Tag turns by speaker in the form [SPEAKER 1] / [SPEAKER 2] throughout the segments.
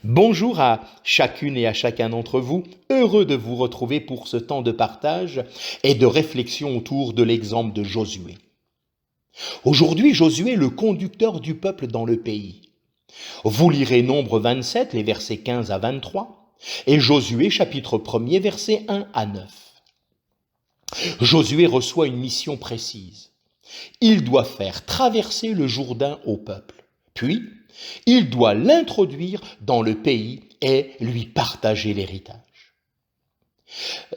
[SPEAKER 1] Bonjour à chacune et à chacun d'entre vous, heureux de vous retrouver pour ce temps de partage et de réflexion autour de l'exemple de Josué. Aujourd'hui, Josué est le conducteur du peuple dans le pays. Vous lirez Nombre 27, les versets 15 à 23, et Josué chapitre 1er, versets 1 à 9. Josué reçoit une mission précise. Il doit faire traverser le Jourdain au peuple, puis il doit l'introduire dans le pays et lui partager l'héritage.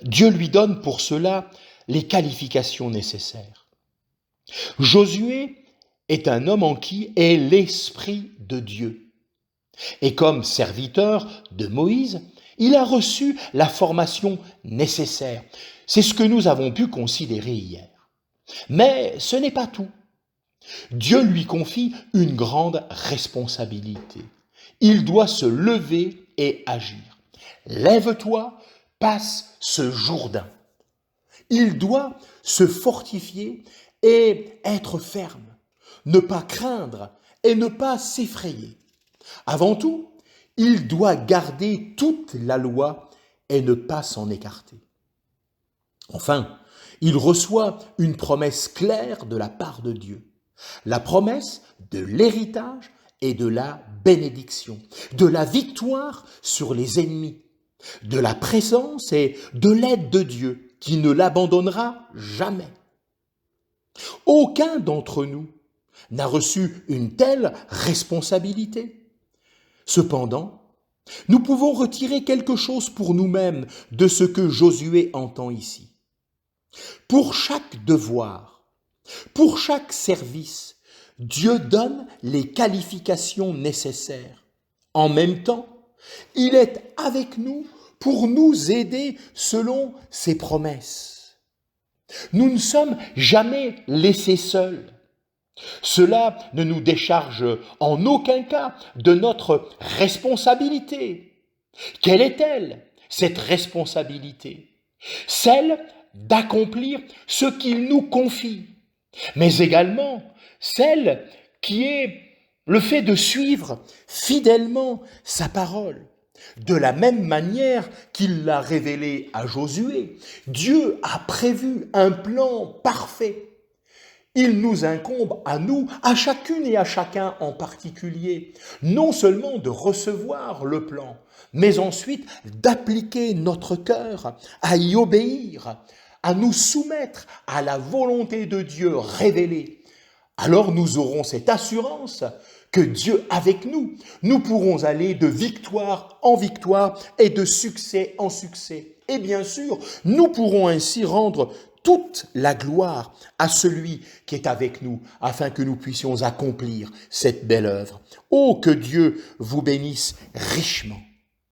[SPEAKER 1] Dieu lui donne pour cela les qualifications nécessaires. Josué est un homme en qui est l'Esprit de Dieu. Et comme serviteur de Moïse, il a reçu la formation nécessaire. C'est ce que nous avons pu considérer hier. Mais ce n'est pas tout. Dieu lui confie une grande responsabilité. Il doit se lever et agir. Lève-toi, passe ce Jourdain. Il doit se fortifier et être ferme, ne pas craindre et ne pas s'effrayer. Avant tout, il doit garder toute la loi et ne pas s'en écarter. Enfin, il reçoit une promesse claire de la part de Dieu. La promesse de l'héritage et de la bénédiction, de la victoire sur les ennemis, de la présence et de l'aide de Dieu qui ne l'abandonnera jamais. Aucun d'entre nous n'a reçu une telle responsabilité. Cependant, nous pouvons retirer quelque chose pour nous-mêmes de ce que Josué entend ici. Pour chaque devoir, pour chaque service, Dieu donne les qualifications nécessaires. En même temps, il est avec nous pour nous aider selon ses promesses. Nous ne sommes jamais laissés seuls. Cela ne nous décharge en aucun cas de notre responsabilité. Quelle est-elle, cette responsabilité? Celle d'accomplir ce qu'il nous confie, mais également celle qui est le fait de suivre fidèlement sa parole. De la même manière qu'il l'a révélé à Josué, Dieu a prévu un plan parfait. Il nous incombe à nous, à chacune et à chacun en particulier, non seulement de recevoir le plan, mais ensuite d'appliquer notre cœur à y obéir, à nous soumettre à la volonté de Dieu révélée. Alors nous aurons cette assurance que Dieu avec nous, nous pourrons aller de victoire en victoire et de succès en succès. Et bien sûr, nous pourrons ainsi rendre toute la gloire à celui qui est avec nous, afin que nous puissions accomplir cette belle œuvre. Oh, que Dieu vous bénisse richement.